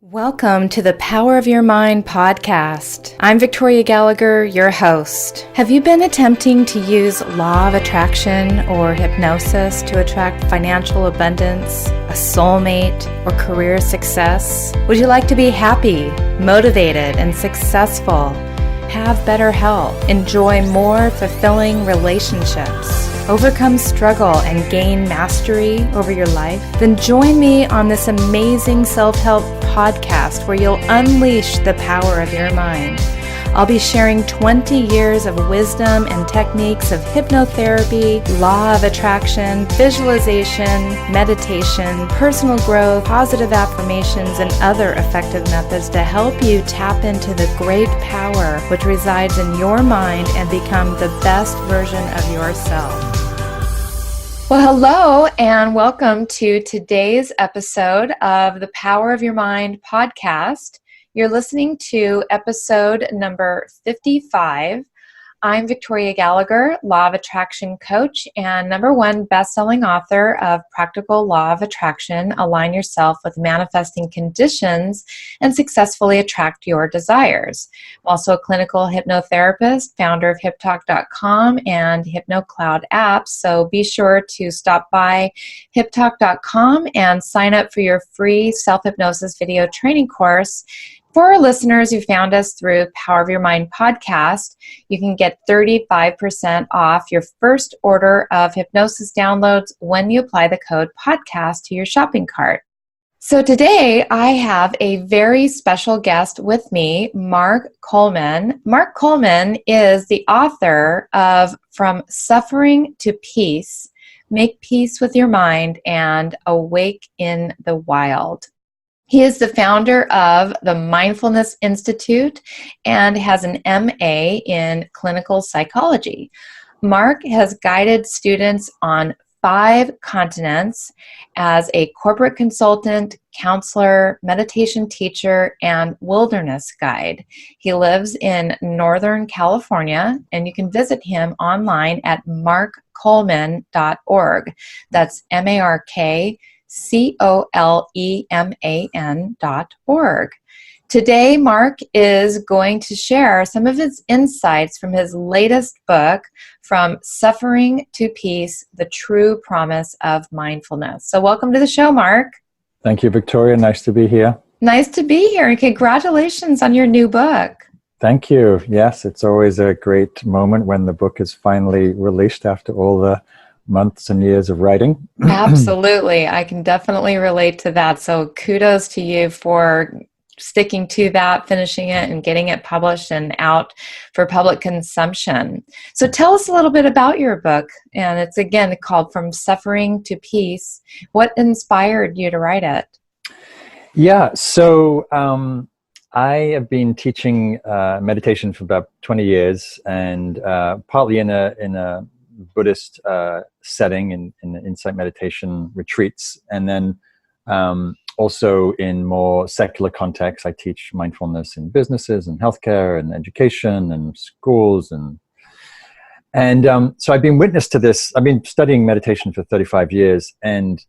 Welcome to the Power of Your Mind podcast. I'm Victoria Gallagher, your host. Have you been attempting to use law of attraction or hypnosis to attract financial abundance, a soulmate, or career success? Would you like to be happy, motivated, and successful? Have better health, enjoy more fulfilling relationships, overcome struggle, and gain mastery over your life? Then join me on this amazing self-help podcast where you'll unleash the power of your mind. I'll be sharing 20 years of wisdom and techniques of hypnotherapy, law of attraction, visualization, meditation, personal growth, positive affirmations, and other effective methods to help you tap into the great power which resides in your mind and become the best version of yourself. Well, hello, and welcome to today's episode of the Power of Your Mind podcast. You're listening to episode number 55. I'm Victoria Gallagher, Law of Attraction coach and #1 best-selling author of Practical Law of Attraction, Align Yourself with Manifesting Conditions and Successfully Attract Your Desires. I'm also a clinical hypnotherapist, founder of HipTalk.com and HypnoCloud apps, so be sure to stop by HipTalk.com and sign up for your free self-hypnosis video training course. For our listeners who found us through Power of Your Mind podcast, you can get 35% off your first order of hypnosis downloads when you apply the code podcast to your shopping cart. So today I have a very special guest with me, Mark Coleman. Mark Coleman is the author of From Suffering to Peace, Make Peace with Your Mind, and Awake in the Wild. He is the founder of the Mindfulness Institute and has an MA in clinical psychology. Mark has guided students on 5 continents as a corporate consultant, counselor, meditation teacher, and wilderness guide. He lives in Northern California, and you can visit him online at markcoleman.org. That's MarkColeman.org. Today, Mark is going to share some of his insights from his latest book, From Suffering to Peace, The True Promise of Mindfulness. So welcome to the show, Mark. Thank you, Victoria. Nice to be here. Nice to be here, and congratulations on your new book. Thank you. Yes, it's always a great moment when the book is finally released after all the months and years of writing. Absolutely. I can definitely relate to that. So kudos to you for sticking to that, finishing it, and getting it published and out for public consumption. So tell us a little bit about your book. And it's again called From Suffering to Peace. What inspired you to write it? Yeah, so I have been teaching meditation for about 20 years, and partly in a Buddhist setting in insight meditation retreats, and then also in more secular contexts. I teach mindfulness in businesses and healthcare and education and schools, and so I've been witness to this. I've been studying meditation for 35 years, and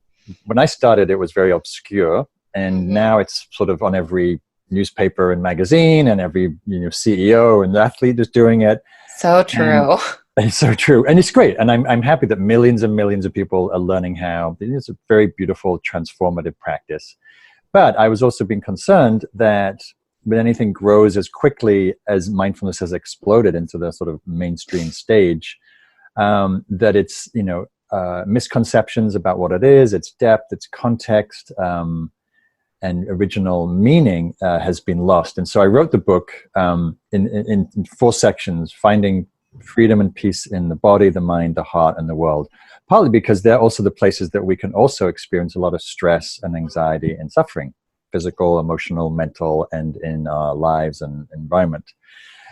when I started, it was very obscure, and now it's sort of on every newspaper and magazine, and every CEO and athlete is doing it. So true. It's so true. And it's great. And I'm happy that millions and millions of people are learning how. It's a very beautiful, transformative practice. But I was also being concerned that when anything grows as quickly as mindfulness has exploded into the sort of mainstream stage, that it's, misconceptions about what it is, its depth, its context, and original meaning has been lost. And so I wrote the book in 4 sections, finding freedom and peace in the body, the mind, the heart, and the world. Partly because they're also the places that we can also experience a lot of stress and anxiety and suffering, physical, emotional, mental, and in our lives and environment.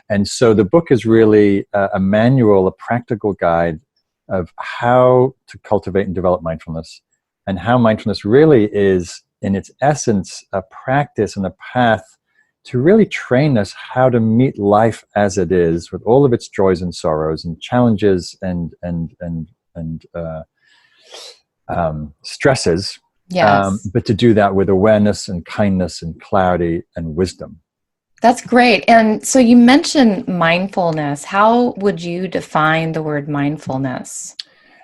And so the book is really a manual, a practical guide of how to cultivate and develop mindfulness, and how mindfulness really is, in its essence, a practice and a path to really train us how to meet life as it is, with all of its joys and sorrows and challenges and stresses, Yes. but to do that with awareness and kindness and clarity and wisdom. That's great. And so you mentioned mindfulness. How would you define the word mindfulness?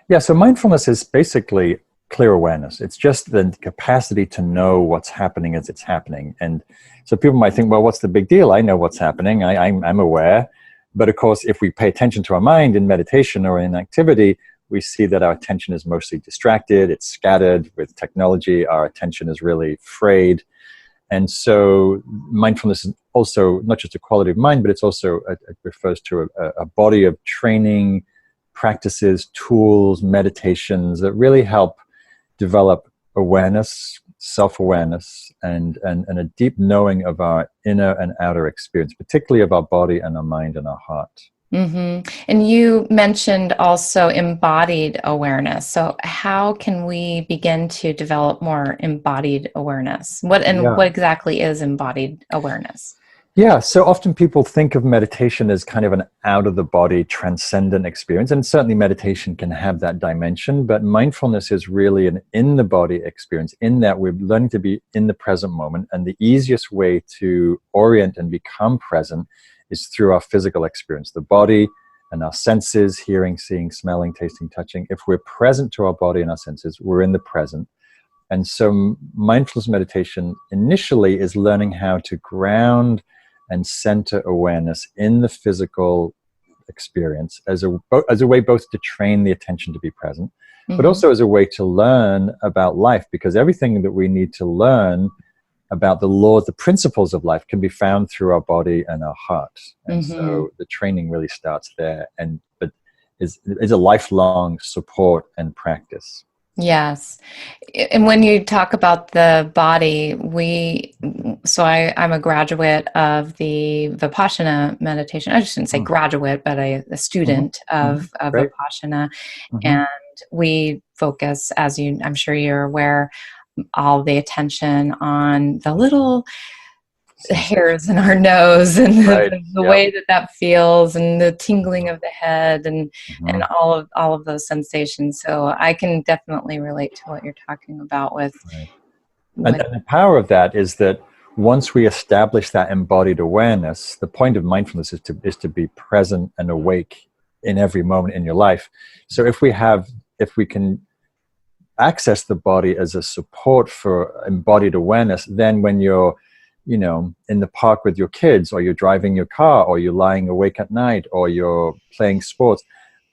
Yeah, so mindfulness is basically clear awareness. It's just the capacity to know what's happening as it's happening. And so people might think, well, what's the big deal? I know what's happening. I'm aware. But of course, if we pay attention to our mind in meditation or in activity, we see that our attention is mostly distracted. It's scattered with technology. Our attention is really frayed. And so mindfulness is also not just a quality of mind, but it's also, it refers to a body of training, practices, tools, meditations that really help develop awareness, self-awareness, and a deep knowing of our inner and outer experience, particularly of our body and our mind and our heart. Mm-hmm. And you mentioned also embodied awareness. So how can we begin to develop more embodied awareness? What exactly is embodied awareness? Yeah, so often people think of meditation as kind of an out-of-the-body transcendent experience, and certainly meditation can have that dimension, but mindfulness is really an in-the-body experience, in that we're learning to be in the present moment, and the easiest way to orient and become present is through our physical experience, the body and our senses, hearing, seeing, smelling, tasting, touching. If we're present to our body and our senses, we're in the present. And so mindfulness meditation initially is learning how to ground and center awareness in the physical experience as a way both to train the attention to be present, but also as a way to learn about life, because everything that we need to learn about the laws, the principles of life can be found through our body and our heart. And so the training really starts there, but is a lifelong support and practice. Yes. And when you talk about the body, I'm a graduate of the Vipassana meditation. I shouldn't say graduate, but a student of Vipassana. And we focus, I'm sure you're aware, all the attention on the little hairs in our nose and the way that feels, and the tingling of the head, and all of those sensations. So I can definitely relate to what you're talking about with. And the power of that is that once we establish that embodied awareness, the point of mindfulness is to be present and awake in every moment in your life. So if we can access the body as a support for embodied awareness, then when you're in the park with your kids, or you're driving your car, or you're lying awake at night, or you're playing sports,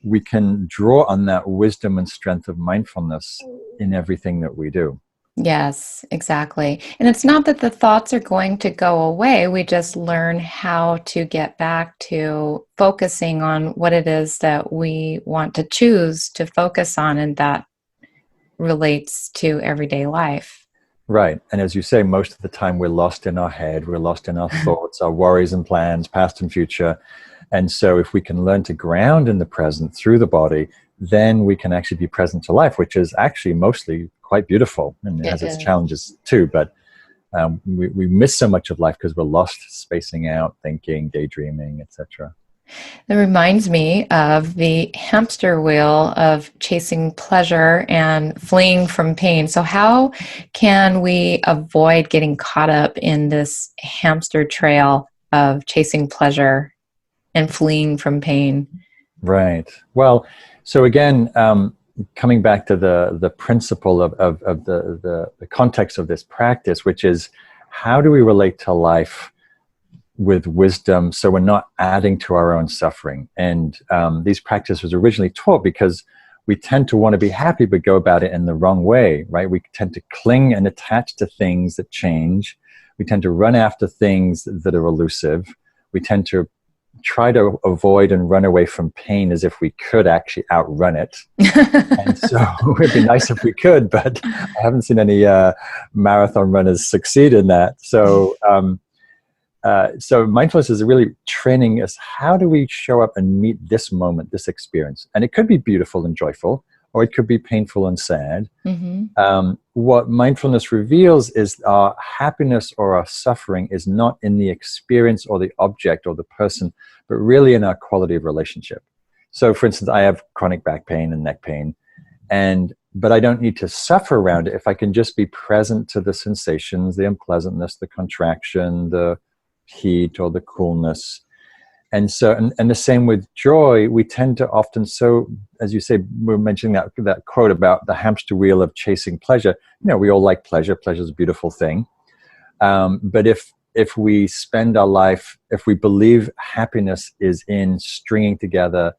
we can draw on that wisdom and strength of mindfulness in everything that we do. Yes, exactly. And it's not that the thoughts are going to go away. We just learn how to get back to focusing on what it is that we want to choose to focus on, and that relates to everyday life. Right. And as you say, most of the time we're lost in our head, we're lost in our thoughts, our worries and plans, past and future. And so if we can learn to ground in the present through the body, then we can actually be present to life, which is actually mostly quite beautiful, and it has its challenges too. But we miss so much of life because we're lost spacing out, thinking, daydreaming, etc. That reminds me of the hamster wheel of chasing pleasure and fleeing from pain. So how can we avoid getting caught up in this hamster trail of chasing pleasure and fleeing from pain? Right. Well, so again, coming back to the principle of the context of this practice, which is, how do we relate to life with wisdom so we're not adding to our own suffering? And these practices was originally taught because we tend to want to be happy but go about it in the wrong way, right? We tend to cling and attach to things that change. We tend to run after things that are elusive. We tend to try to avoid and run away from pain as if we could actually outrun it. And so it'd be nice if we could, but I haven't seen any marathon runners succeed in that. So so mindfulness is really training us. How do we show up and meet this moment, this experience? And it could be beautiful and joyful, or it could be painful and sad. What mindfulness reveals is our happiness or our suffering is not in the experience or the object or the person, but really in our quality of relationship. So for instance, I have chronic back pain and neck pain, and but I don't need to suffer around it if I can just be present to the sensations, the unpleasantness, the contraction, the heat or the coolness. And so, and the same with joy, we tend to often, so as you say, we're mentioning that quote about the hamster wheel of chasing pleasure. We all like pleasure. Pleasure is a beautiful thing. But if we spend our life, if we believe happiness is in stringing together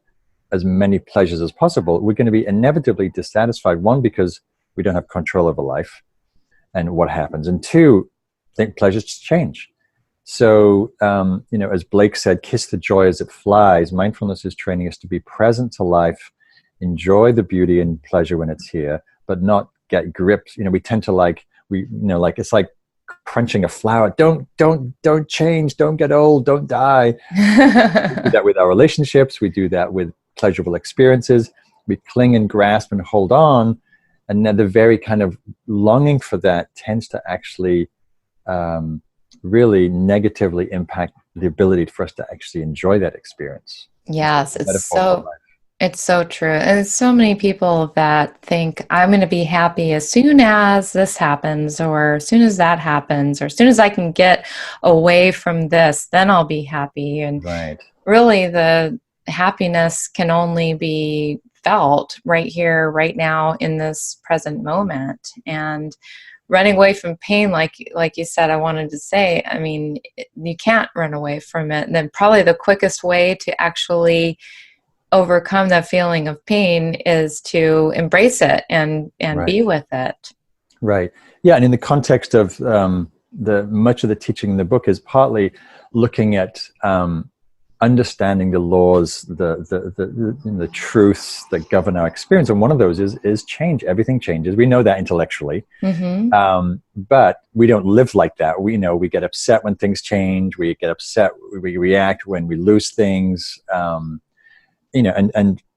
as many pleasures as possible, we're going to be inevitably dissatisfied. One, because we don't have control over life and what happens. And two, I think pleasures change. So, as Blake said, kiss the joy as it flies. Mindfulness is training us to be present to life, enjoy the beauty and pleasure when it's here, but not get gripped. We tend to it's like crunching a flower. Don't change. Don't get old. Don't die. We do that with our relationships. We do that with pleasurable experiences. We cling and grasp and hold on. And then the very kind of longing for that tends to actually really negatively impact the ability for us to actually enjoy that experience. Yes, it's so true. And there's so many people that think I'm going to be happy as soon as this happens, or as soon as that happens, or as soon as I can get away from this, then I'll be happy. And really the happiness can only be felt right here, right now, in this present moment. And running away from pain, like you said, I wanted to say, I mean, you can't run away from it. And then probably the quickest way to actually overcome that feeling of pain is to embrace it and be with it. Right. Yeah. And in the context of much of the teaching in the book is partly looking at understanding the laws, the truths that govern our experience. And one of those is change. Everything changes. We know that intellectually, but we don't live like that. We get upset when things change. We get upset. We react when we lose things. And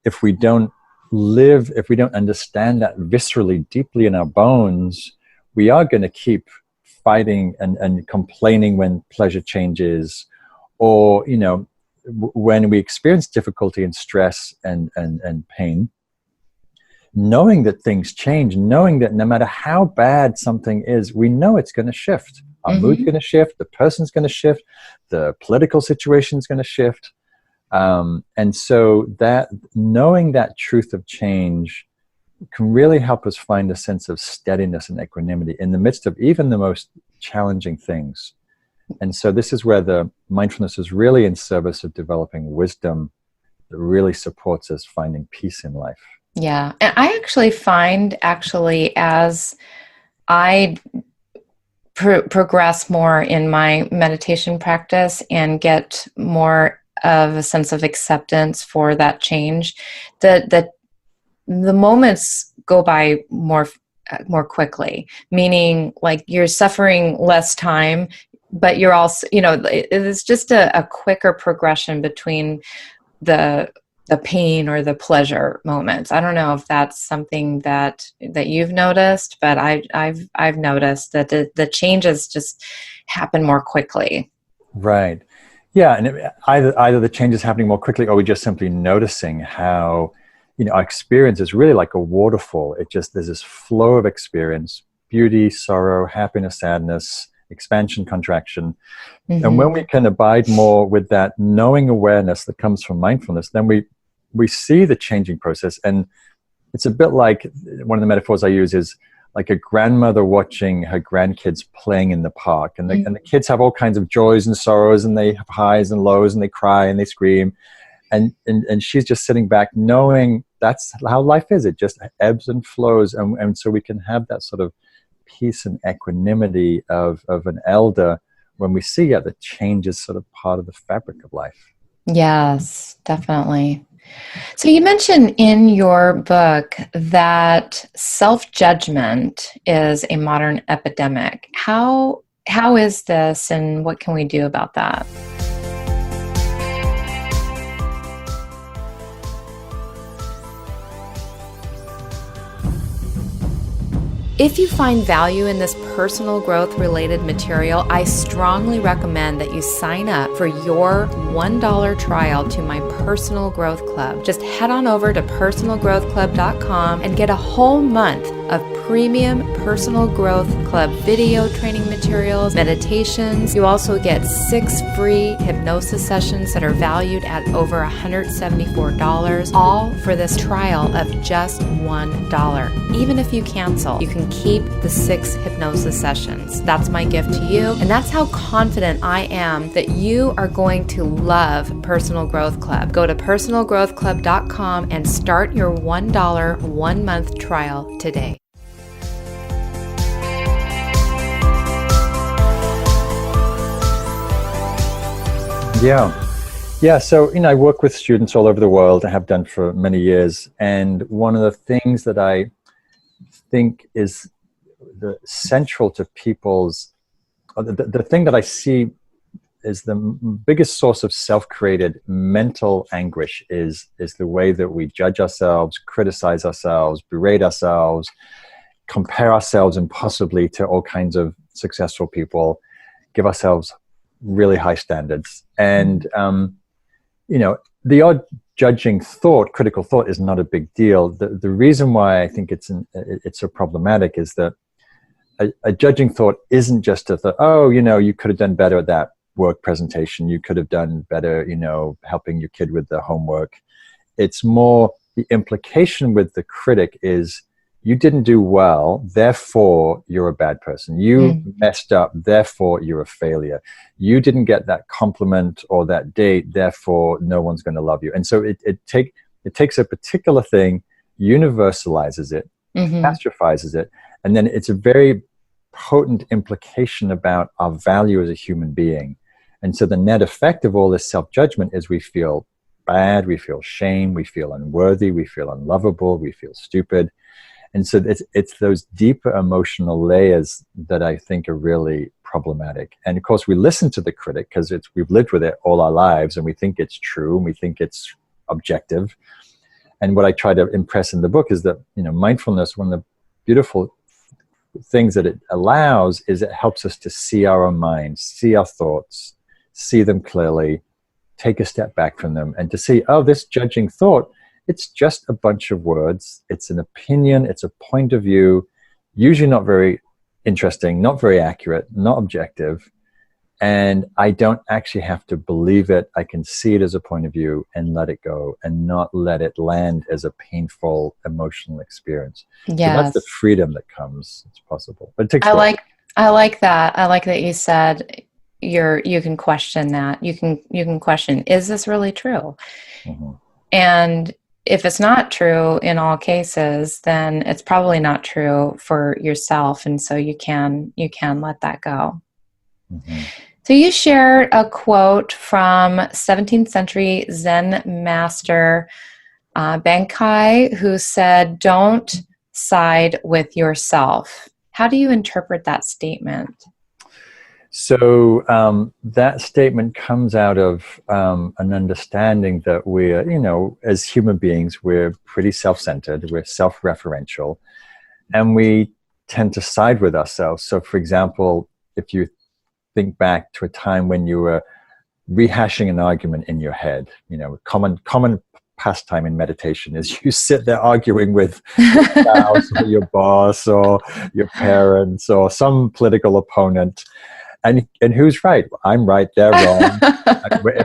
if we don't understand that viscerally, deeply in our bones, we are going to keep fighting and complaining when pleasure changes, or, when we experience difficulty and stress and pain, knowing that things change, knowing that no matter how bad something is, we know it's going to shift. Our mood's going to shift, the person's going to shift, the political situation's going to shift. And so that knowing that truth of change can really help us find a sense of steadiness and equanimity in the midst of even the most challenging things. And so this is where the mindfulness is really in service of developing wisdom that really supports us finding peace in life. Yeah. And I actually find as I progress more in my meditation practice and get more of a sense of acceptance for that change, that the moments go by more quickly, meaning like you're suffering less time, but you're also, it's just a quicker progression between the pain or the pleasure moments. I don't know if that's something that you've noticed, but I've noticed that the changes just happen more quickly. Right. Yeah. And either the change is happening more quickly, or we're just simply noticing how, our experience is really like a waterfall. There's this flow of experience, beauty, sorrow, happiness, sadness, expansion, contraction. And when we can abide more with that knowing awareness that comes from mindfulness, then we see the changing process. And it's a bit like, one of the metaphors I use is like a grandmother watching her grandkids playing in the park. And the kids have all kinds of joys and sorrows, and they have highs and lows, and they cry and they scream. And she's just sitting back knowing that's how life is. It just ebbs and flows. And so we can have that sort of peace and equanimity of an elder when we see the change is sort of part of the fabric of life. Yes, definitely. So you mentioned in your book that self-judgment is a modern epidemic. How is this, and what can we do about that? If you find value in this personal growth related material, I strongly recommend that you sign up for your $1 trial to my Personal Growth Club. Just head on over to personalgrowthclub.com and get a whole month of premium Personal Growth Club video training materials, meditations. You also get 6 free hypnosis sessions that are valued at over $174, all for this trial of just $1. Even if you cancel, you can keep the 6 hypnosis sessions. That's my gift to you, and that's how confident I am that you are going to love Personal Growth Club. Go to personalgrowthclub.com and start your $1 1-month trial today. Yeah. So, I work with students all over the world. I have done for many years. And one of the things that I think is the central to people's, the thing that I see is the biggest source of self-created mental anguish is the way that we judge ourselves, criticize ourselves, berate ourselves, compare ourselves impossibly to all kinds of successful people, give ourselves really high standards. And, the odd judging thought, critical thought, is not a big deal. The reason why I think it's so problematic is that a judging thought isn't just a thought, oh, you could have done better at that work presentation. You could have done better, helping your kid with the homework. It's more the implication with the critic is, you didn't do well, therefore you're a bad person. You messed up, therefore you're a failure. You didn't get that compliment or that date, therefore no one's going to love you. And so it takes a particular thing, universalizes it, catastrophizes it, and then it's a very potent implication about our value as a human being. And so the net effect of all this self-judgment is we feel bad, we feel shame, we feel unworthy, we feel unlovable, we feel stupid. And so it's those deeper emotional layers that I think are really problematic. And of course, we listen to the critic because we've lived with it all our lives, and we think it's true, and we think it's objective. And what I try to impress in the book is that, mindfulness, one of the beautiful things that it allows is it helps us to see our own minds, see our thoughts, see them clearly, take a step back from them, and to see, oh, this judging thought, it's just a bunch of words. It's an opinion. It's a point of view, usually not very interesting, not very accurate, not objective. And I don't actually have to believe it. I can see it as a point of view and let it go and not let it land as a painful emotional experience. Yes. So that's the freedom that comes. It's possible. But it takes work. I like that. I like that you said you can question that. You can question, is this really true? And if it's not true in all cases, then it's probably not true for yourself. And so you can let that go. So you shared a quote from 17th century Zen master Benkai, who said, "Don't side with yourself." How do you interpret that statement? So that statement comes out of an understanding that we're, as human beings, we're pretty self-centered, we're self-referential, and we tend to side with ourselves. So, for example, if you think back to a time when you were rehashing an argument in your head, common pastime in meditation is you sit there arguing with your spouse or your boss or your parents or some political opponent. And who's right? I'm right, they're wrong.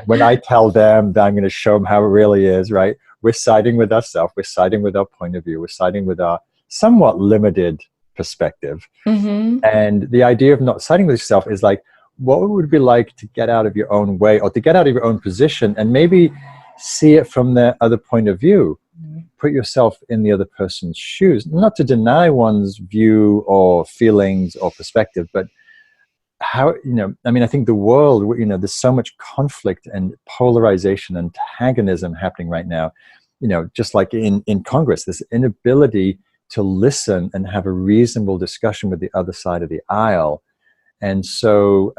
When I tell them that I'm going to show them how it really is, right? We're siding with ourselves. We're siding with our point of view. We're siding with our somewhat limited perspective. And the idea of not siding with yourself is like, what would it be like to get out of your own way or to get out of your own position and maybe see it from the other point of view? Put yourself in the other person's shoes, not to deny one's view or feelings or perspective, but how, I think the world, there's so much conflict and polarization, antagonism happening right now, just like in Congress, this inability to listen and have a reasonable discussion with the other side of the aisle. And so,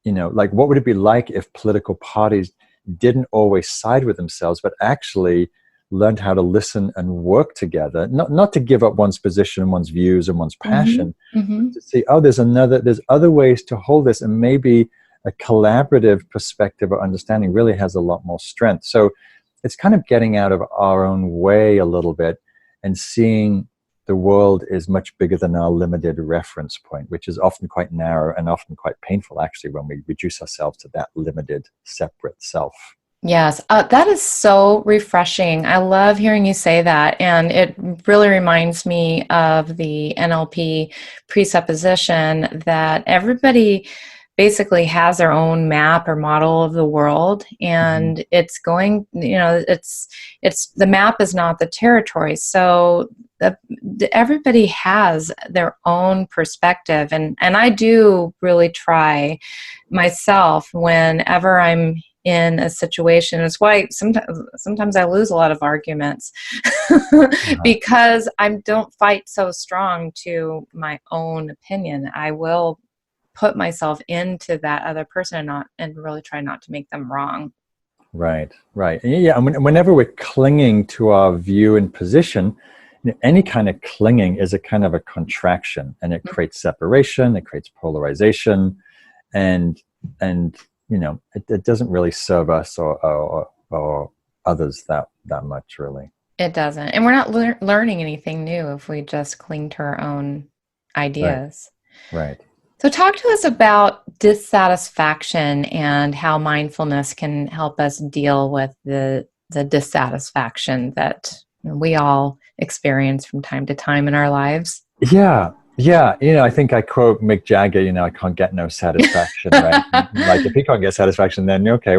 like, what would it be like if political parties didn't always side with themselves, but actually learned how to listen and work together, not to give up one's position, one's views, and one's passion, but to see, oh, there's other ways to hold this, and maybe a collaborative perspective or understanding really has a lot more strength. So it's kind of getting out of our own way a little bit and seeing the world is much bigger than our limited reference point, which is often quite narrow and often quite painful, actually, when we reduce ourselves to that limited, separate self. Yes, that is so refreshing. I love hearing you say that. And it really reminds me of the NLP presupposition that everybody basically has their own map or model of the world. And it's going, it's the map is not the territory. So everybody has their own perspective. And I do really try myself whenever I'm in a situation. It's why sometimes I lose a lot of arguments because I don't fight so strong to my own opinion. I will put myself into that other person and really try not to make them wrong. Right. Yeah, and whenever we're clinging to our view and position, any kind of clinging is a kind of a contraction, and it creates separation, it creates polarization, and it doesn't really serve us or others that much, really. It doesn't. And we're not learning anything new if we just cling to our own ideas. Right. So talk to us about dissatisfaction and how mindfulness can help us deal with the dissatisfaction that we all experience from time to time in our lives. Yeah. I think I quote Mick Jagger, I can't get no satisfaction, right? Like, if he can't get satisfaction, then okay,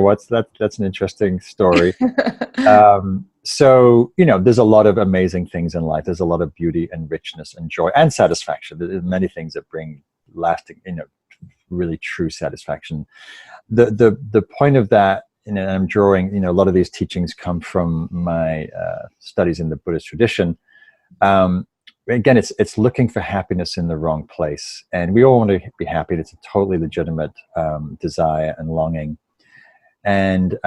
that's an interesting story. So, there's a lot of amazing things in life. There's a lot of beauty and richness and joy and satisfaction. There's many things that bring lasting, really true satisfaction. The point of that, I'm drawing, a lot of these teachings come from my studies in the Buddhist tradition. Again, it's looking for happiness in the wrong place. And we all want to be happy. It's a totally legitimate desire and longing. And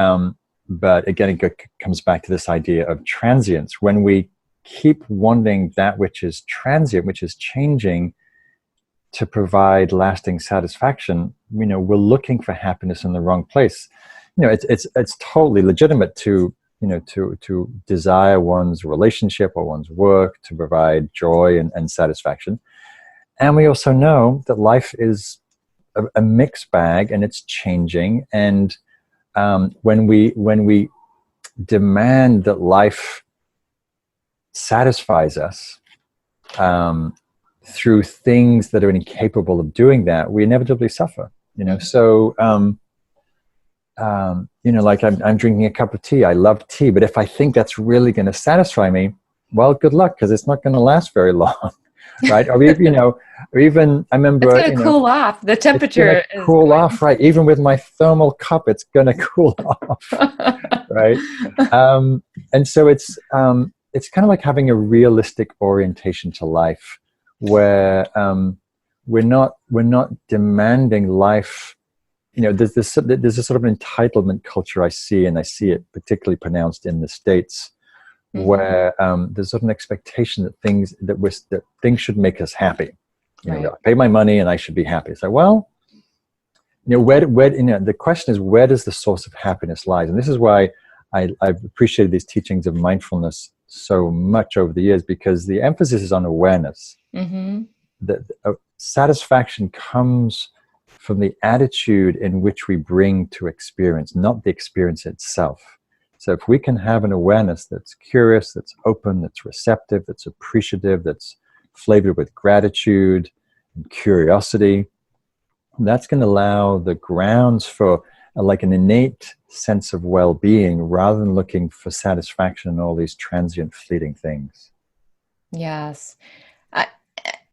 but again, it comes back to this idea of transience. When we keep wanting that which is transient, which is changing, to provide lasting satisfaction, we're looking for happiness in the wrong place. It's totally legitimate to desire one's relationship or one's work to provide joy and satisfaction. And we also know that life is a mixed bag, and it's changing. And when we demand that life satisfies us through things that are incapable of doing that, we inevitably suffer. So like I'm drinking a cup of tea. I love tea, but if I think that's really going to satisfy me, well, good luck, because it's not going to last very long, right? Or even I remember it's going to cool off. The temperature is cool off, right? Even with my thermal cup, it's going to cool off, right? And so it's kind of like having a realistic orientation to life, where we're not demanding life. There's a sort of an entitlement culture I see it particularly pronounced in the States, where there's sort of an expectation that things should make us happy. I pay my money and I should be happy. It's like, well, where the question is, where does the source of happiness lie? And this is why I've appreciated these teachings of mindfulness so much over the years, because the emphasis is on awareness. That satisfaction comes from the attitude in which we bring to experience, not the experience itself. So if we can have an awareness that's curious, that's open, that's receptive, that's appreciative, that's flavored with gratitude and curiosity, that's going to allow the grounds for like an innate sense of well-being, rather than looking for satisfaction in all these transient, fleeting things. Yes.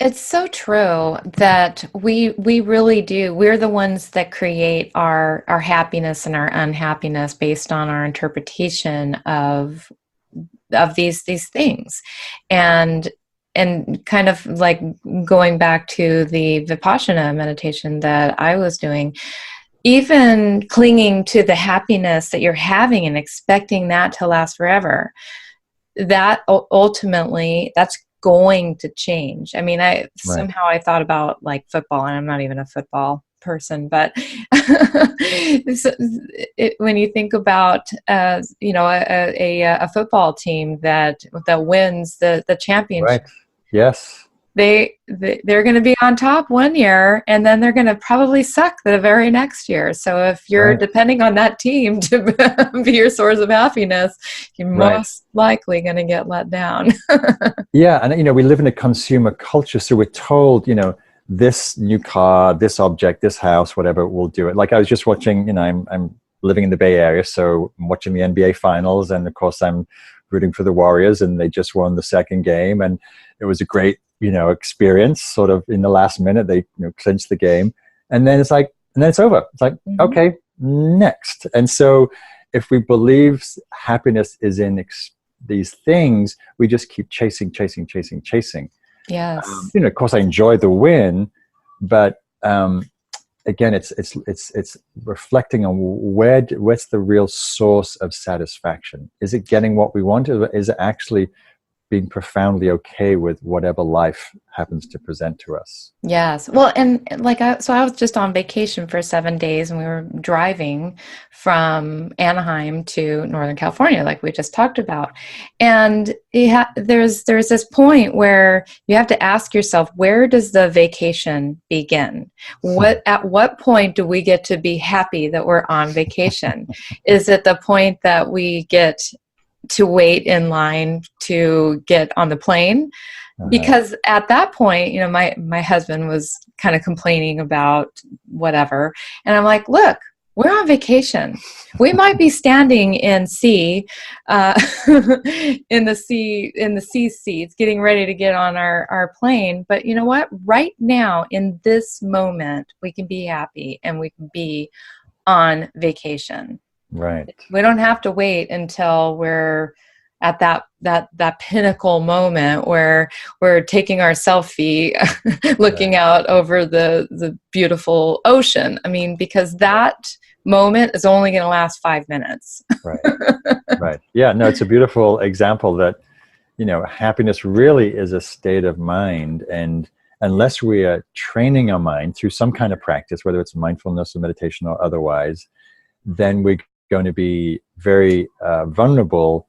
It's so true that we really do. We're the ones that create our happiness and our unhappiness based on our interpretation of these things. And kind of like going back to the Vipassana meditation that I was doing, even clinging to the happiness that you're having and expecting that to last forever, that ultimately, that's going to change. I mean, Right. somehow I thought about like football, and I'm not even a football person, but when you think about a football team that wins the championship, Right. Yes. they're going to be on top one year, and then they're going to probably suck the very next year. So if you're Right. depending on that team to be your source of happiness, you're Right. most likely going to get let down. Yeah, and we live in a consumer culture, so we're told, this new car, this object, this house, whatever will do it. Like I was just watching, I'm living in the Bay Area, so I'm watching the NBA finals, and of course I'm rooting for the Warriors, and they just won the second game, and it was a great, experience. Sort of in the last minute, they clinched the game, and then it's over. It's like, okay, next. And so if we believe happiness is in these things, we just keep chasing. Yes. Of course, I enjoy the win, but again, it's reflecting on what's the real source of satisfaction. Is it getting what we want, or is it actually being profoundly okay with whatever life happens to present to us? Yes. Well, and so I was just on vacation for 7 days, and we were driving from Anaheim to Northern California, like we just talked about. And there's this point where you have to ask yourself, where does the vacation begin? At what point do we get to be happy that we're on vacation? Is it the point that we get to wait in line to get on the plane? Because at that point, my husband was kind of complaining about whatever. And I'm like, look, we're on vacation. We might be standing in in the C seats, getting ready to get on our plane. But you know what? Right now, in this moment, we can be happy, and we can be on vacation. Right. We don't have to wait until we're at that pinnacle moment where we're taking our selfie, looking out over the beautiful ocean. I mean, because that moment is only going to last 5 minutes. Right. Right. Yeah, no, it's a beautiful example that, happiness really is a state of mind. And unless we are training our mind through some kind of practice, whether it's mindfulness or meditation or otherwise, then we're going to be very vulnerable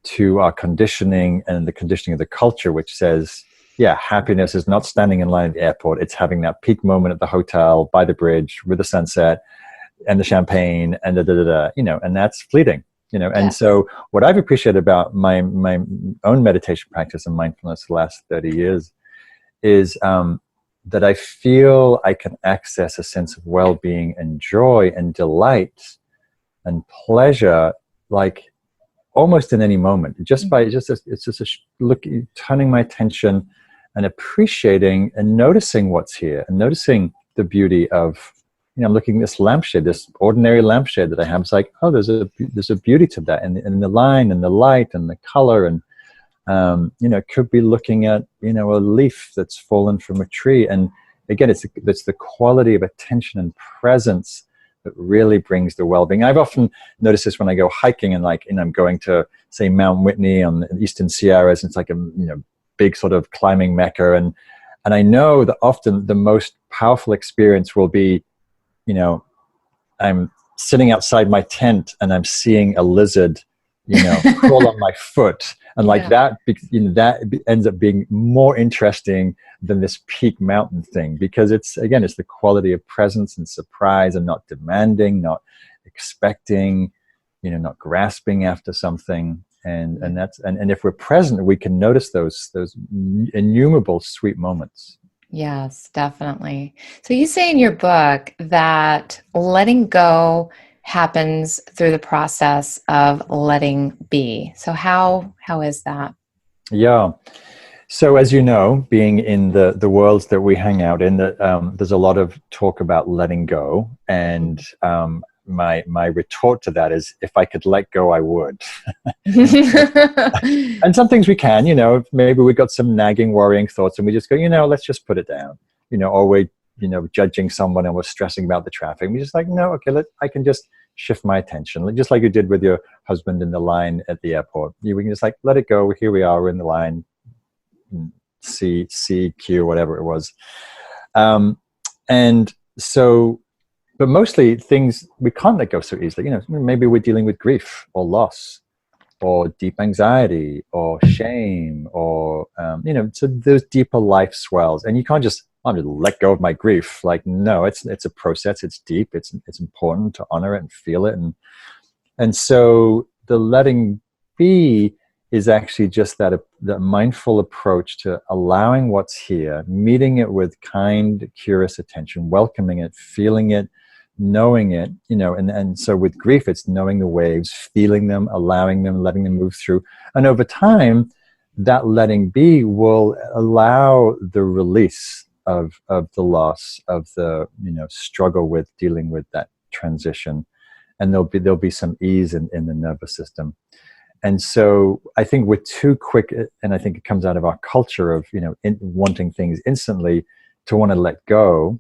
to our conditioning and the conditioning of the culture, which says, yeah, happiness is not standing in line at the airport. It's having that peak moment at the hotel by the bridge with the sunset and the champagne and and that's fleeting, And so what I've appreciated about my own meditation practice and mindfulness the last 30 years is that I feel I can access a sense of well-being and joy and delight and pleasure, like almost in any moment, turning my attention and appreciating and noticing what's here, and noticing the beauty of, I'm looking at this lampshade, this ordinary lampshade that I have. It's like, oh, there's a beauty to that, and the line and the light and the color, and could be looking at a leaf that's fallen from a tree, and again, it's the quality of attention and presence that really brings the well-being. I've often noticed this when I go hiking, and I'm going to, say, Mount Whitney on the Eastern Sierras. And it's like a big sort of climbing mecca, and I know that often the most powerful experience will be, I'm sitting outside my tent and I'm seeing a lizard, crawl on my foot, and that ends up being more interesting than this peak mountain thing, because it's the quality of presence and surprise, and not demanding, not expecting, not grasping after something, and if we're present, we can notice those innumerable sweet moments. Yes, definitely. So you say in your book that letting go happens through the process of letting be. So how is that? Yeah. So as you know, being in the worlds that we hang out in, there's a lot of talk about letting go. And my retort to that is, if I could let go, I would. And some things we can, maybe we got some nagging, worrying thoughts, and we just go, let's just put it down, or we judging someone and we're stressing about the traffic. We're just like, no, okay, I can just shift my attention, just like you did with your husband in the line at the airport. We can just like let it go. Here we are, we're in the line, C, Q, whatever it was. And so, but mostly things we can't let go so easily. Maybe we're dealing with grief or loss or deep anxiety or shame or, so those deeper life swells, and you can't just, I'm going to let go of my grief. Like, no, it's a process. It's deep. It's important to honor it and feel it. And so the letting be is actually just that mindful approach to allowing what's here, meeting it with kind, curious attention, welcoming it, feeling it, knowing it, and so with grief, it's knowing the waves, feeling them, allowing them, letting them move through. And over time, that letting be will allow the release of the loss, of the, struggle with dealing with that transition. And there'll be some ease in the nervous system. And so I think we're too quick, and I think it comes out of our culture of, wanting things instantly, to want to let go.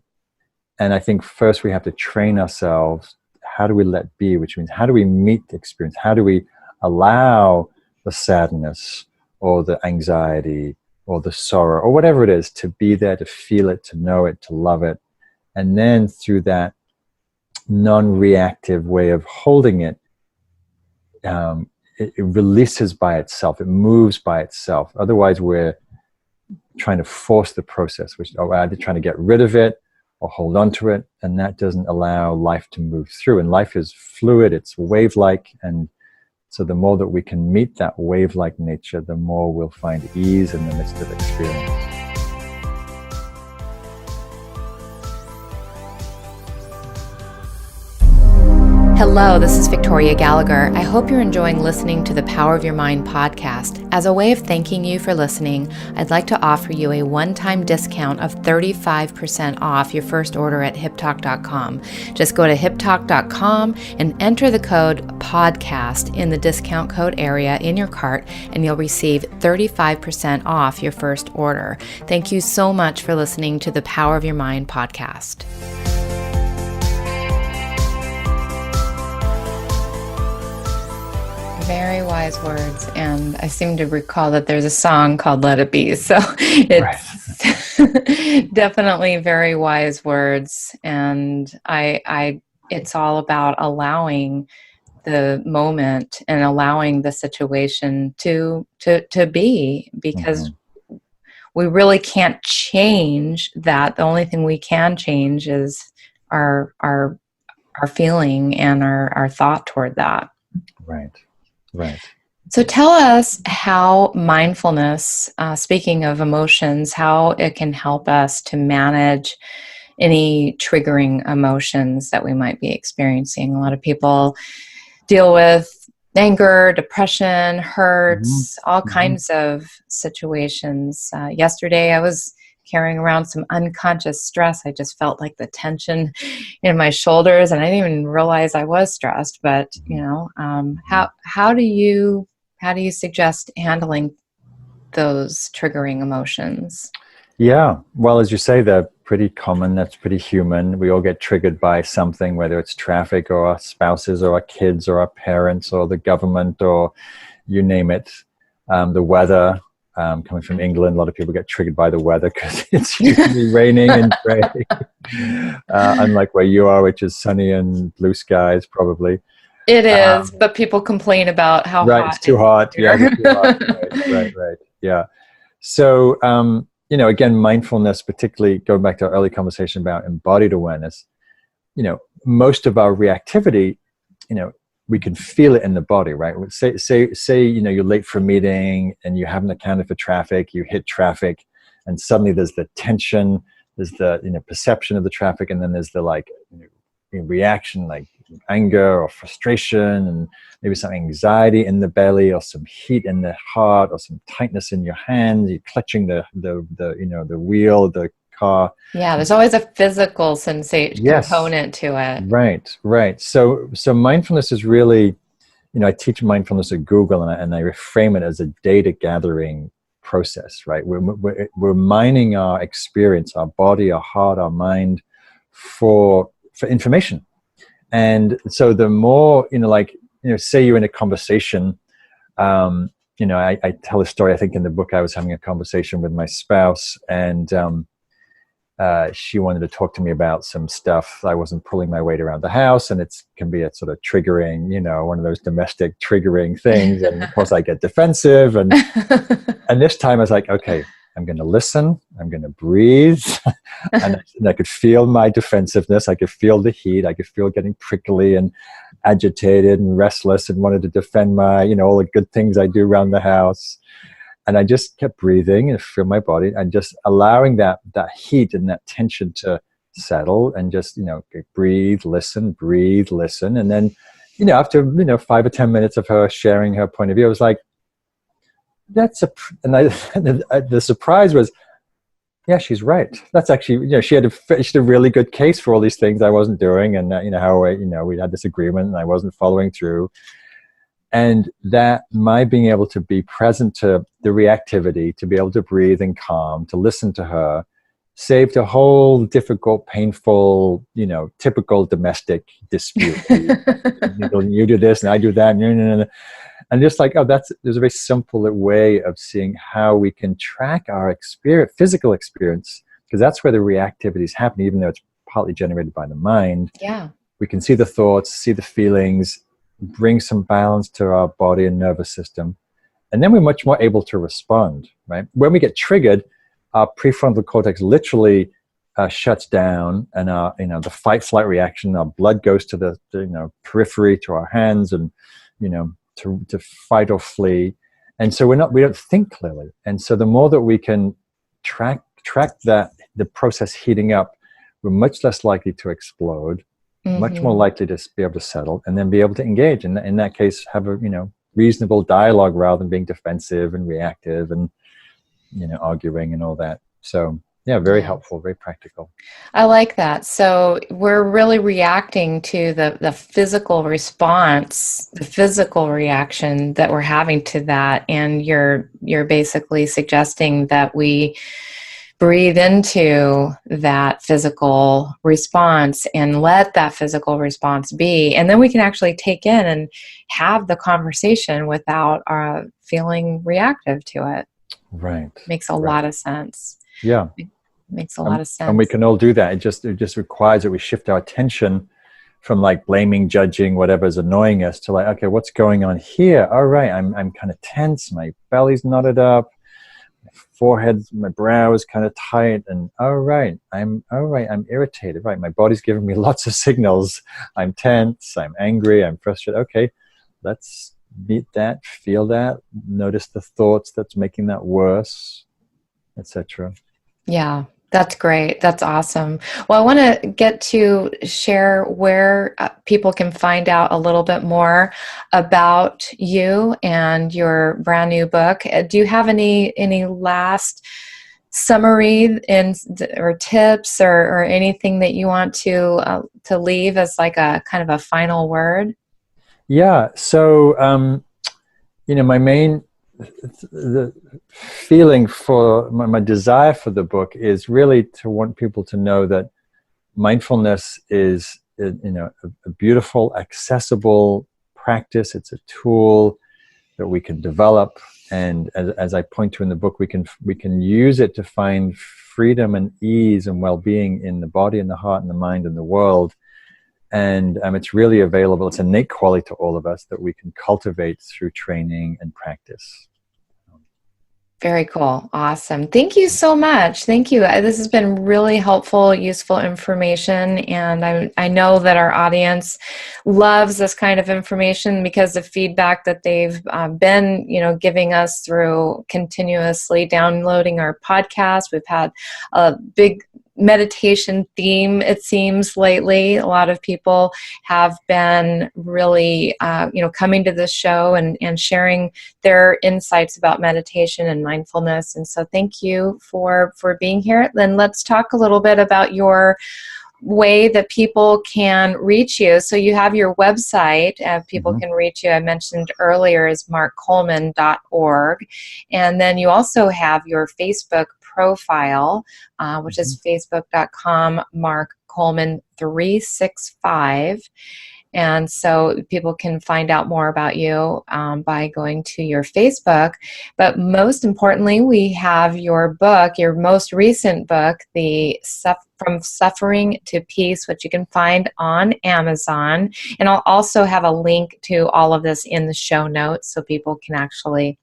And I think first we have to train ourselves. How do we let be? Which means, how do we meet the experience? How do we allow the sadness or the anxiety or the sorrow or whatever it is to be there, to feel it, to know it, to love it? And then through that non-reactive way of holding it, it releases by itself. It moves by itself. Otherwise, we're trying to force the process, which we're either trying to get rid of it or hold on to it, and that doesn't allow life to move through. And life is fluid, it's wave-like, and so the more that we can meet that wave-like nature, the more we'll find ease in the midst of experience. Hello, this is Victoria Gallagher. I hope you're enjoying listening to the Power of Your Mind podcast. As a way of thanking you for listening, I'd like to offer you a one-time discount of 35% off your first order at hiptalk.com. Just go to hiptalk.com and enter the code PODCAST in the discount code area in your cart, and you'll receive 35% off your first order. Thank you so much for listening to the Power of Your Mind podcast. Very wise words, and I seem to recall that there's a song called Let It Be, so it's right. Definitely very wise words, and it's all about allowing the moment and allowing the situation to be, because we really can't change that. The only thing we can change is our feeling and our thought toward that. Right. So tell us how mindfulness, speaking of emotions, how it can help us to manage any triggering emotions that we might be experiencing. A lot of people deal with anger, depression, hurts, all kinds of situations. Yesterday, I was carrying around some unconscious stress. I just felt like the tension in my shoulders, and I didn't even realize I was stressed. But how do you suggest handling those triggering emotions? Yeah, well, as you say, they're pretty common. That's pretty human. We all get triggered by something, whether it's traffic or our spouses or our kids or our parents or the government or you name it. The weather. Coming from England, a lot of people get triggered by the weather because it's usually raining and gray. Unlike where you are, which is sunny and blue skies, probably. It is, but people complain about how hot. Right, it's too hot. Yeah, it's too hot. Right. Yeah. So, again, mindfulness, particularly going back to our early conversation about embodied awareness, most of our reactivity, we can feel it in the body, right? Say, you're late for a meeting and you haven't accounted for traffic, you hit traffic, and suddenly there's the tension, there's the, perception of the traffic, and then there's the reaction, like anger or frustration, and maybe some anxiety in the belly or some heat in the heart or some tightness in your hands, you're clutching the wheel, the car. Yeah, there's always a physical sensation component to it. Right. So mindfulness is really, I teach mindfulness at Google, and I reframe it as a data gathering process, right? We're mining our experience, our body, our heart, our mind for information. And so the more, say you're in a conversation, I tell a story, I think in the book, I was having a conversation with my spouse, and she wanted to talk to me about some stuff. I wasn't pulling my weight around the house, and it can be a sort of triggering, one of those domestic triggering things. And of course I get defensive. And this time I was like, okay, I'm going to listen. I'm going to breathe. and I could feel my defensiveness. I could feel the heat. I could feel getting prickly and agitated and restless and wanted to defend my, all the good things I do around the house. And I just kept breathing and feel my body and just allowing that heat and that tension to settle and just, breathe, listen. And then, after, 5 or 10 minutes of her sharing her point of view, I was like, the surprise was, yeah, she's right. That's actually, she had a really good case for all these things I wasn't doing. And, how, we had this agreement and I wasn't following through. And that my being able to be present to the reactivity, to be able to breathe and calm, to listen to her, saved a whole difficult, painful, typical domestic dispute. You do this and I do that. And just like, there's a very simple way of seeing how we can track our physical experience, because that's where the reactivity is happening, even though it's partly generated by the mind. Yeah. We can see the thoughts, see the feelings, bring some balance to our body and nervous system. And then we're much more able to respond, right? When we get triggered, our prefrontal cortex literally shuts down, and our, the fight-flight reaction, our blood goes to the periphery, to our hands, and, to fight or flee. And so we don't think clearly. And so the more that we can track that, the process heating up, we're much less likely to explode, much more likely to be able to settle, and then be able to engage. And in that case, have a, reasonable dialogue rather than being defensive and reactive and, arguing and all that. So yeah, very helpful, very practical. I like that. So we're really reacting to the physical response, the physical reaction that we're having to that. And you're basically suggesting that we breathe into that physical response and let that physical response be. And then we can actually take in and have the conversation without feeling reactive to it. Right. Makes a lot of sense. Yeah. Makes a lot of sense. And we can all do that. It just requires that we shift our attention from like blaming, judging, whatever's annoying us to like, okay, what's going on here? All right, I'm kind of tense. My belly's knotted up. My forehead, my brow is kind of tight. And I'm irritated. Right, my body's giving me lots of signals. I'm tense. I'm angry. I'm frustrated. Okay, let's meet that, feel that, notice the thoughts that's making that worse, etc. Yeah. That's great. That's awesome. Well, I want to get to share where people can find out a little bit more about you and your brand new book. Do you have any last summary or tips or anything that you want to leave as like a kind of a final word? Yeah. So, the feeling for my desire for the book is really to want people to know that mindfulness is, a beautiful, accessible practice. It's a tool that we can develop, and as I point to in the book, we can use it to find freedom and ease and well-being in the body and the heart and the mind and the world. And it's really available. It's an innate quality to all of us that we can cultivate through training and practice. Very cool. Awesome. Thank you so much. Thank you. This has been really helpful, useful information. And I know that our audience loves this kind of information because of feedback that they've been, giving us through continuously downloading our podcast. We've had a big meditation theme, it seems, lately. A lot of people have been really, coming to this show and sharing their insights about meditation and mindfulness. And so thank you for being here. Then let's talk a little bit about your way that people can reach you. So you have your website, people can reach you. I mentioned earlier is markcoleman.org. And then you also have your Facebook profile, which is facebook.com, Mark Coleman 365. And so people can find out more about you by going to your Facebook. But most importantly, we have your book, your most recent book, From Suffering to Peace, which you can find on Amazon. And I'll also have a link to all of this in the show notes so people can actually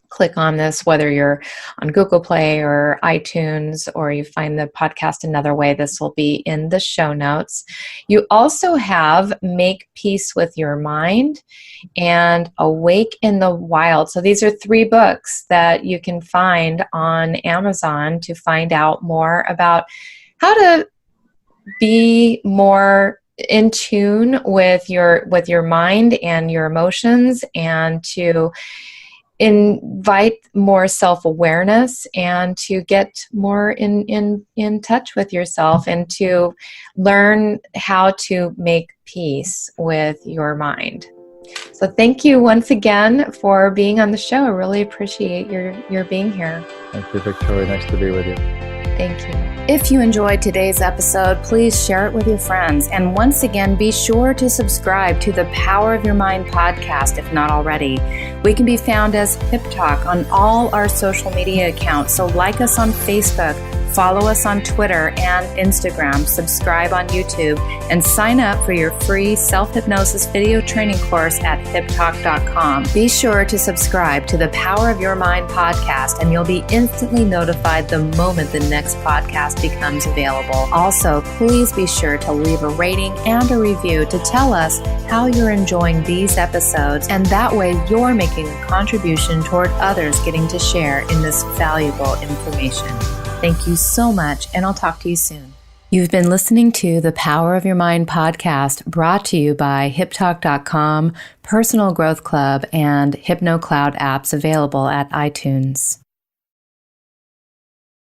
click on this, whether you're on Google Play or iTunes, or you find the podcast another way, this will be in the show notes. You also have Make Peace with Your Mind and Awake in the Wild. So these are 3 books that you can find on Amazon to find out more about how to be more in tune with your mind and your emotions, and to invite more self-awareness, and to get more in touch with yourself, and to learn how to make peace with your mind. So thank you once again for being on the show. I really appreciate your being here. Thank you, Victoria. Nice to be with you. Thank you. If you enjoyed today's episode, please share it with your friends. And once again, be sure to subscribe to the Power of Your Mind podcast if not already. We can be found as Hip Talk on all our social media accounts. So like us on Facebook, follow us on Twitter and Instagram, subscribe on YouTube, and sign up for your free self-hypnosis video training course at hiptalk.com. Be sure to subscribe to the Power of Your Mind podcast, and you'll be instantly notified the moment the next podcast becomes available. Also, please be sure to leave a rating and a review to tell us how you're enjoying these episodes, and that way you're making a contribution toward others getting to share in this valuable information. Thank you so much, and I'll talk to you soon. You've been listening to the Power of Your Mind podcast, brought to you by HipTalk.com, Personal Growth Club, and HypnoCloud apps available at iTunes.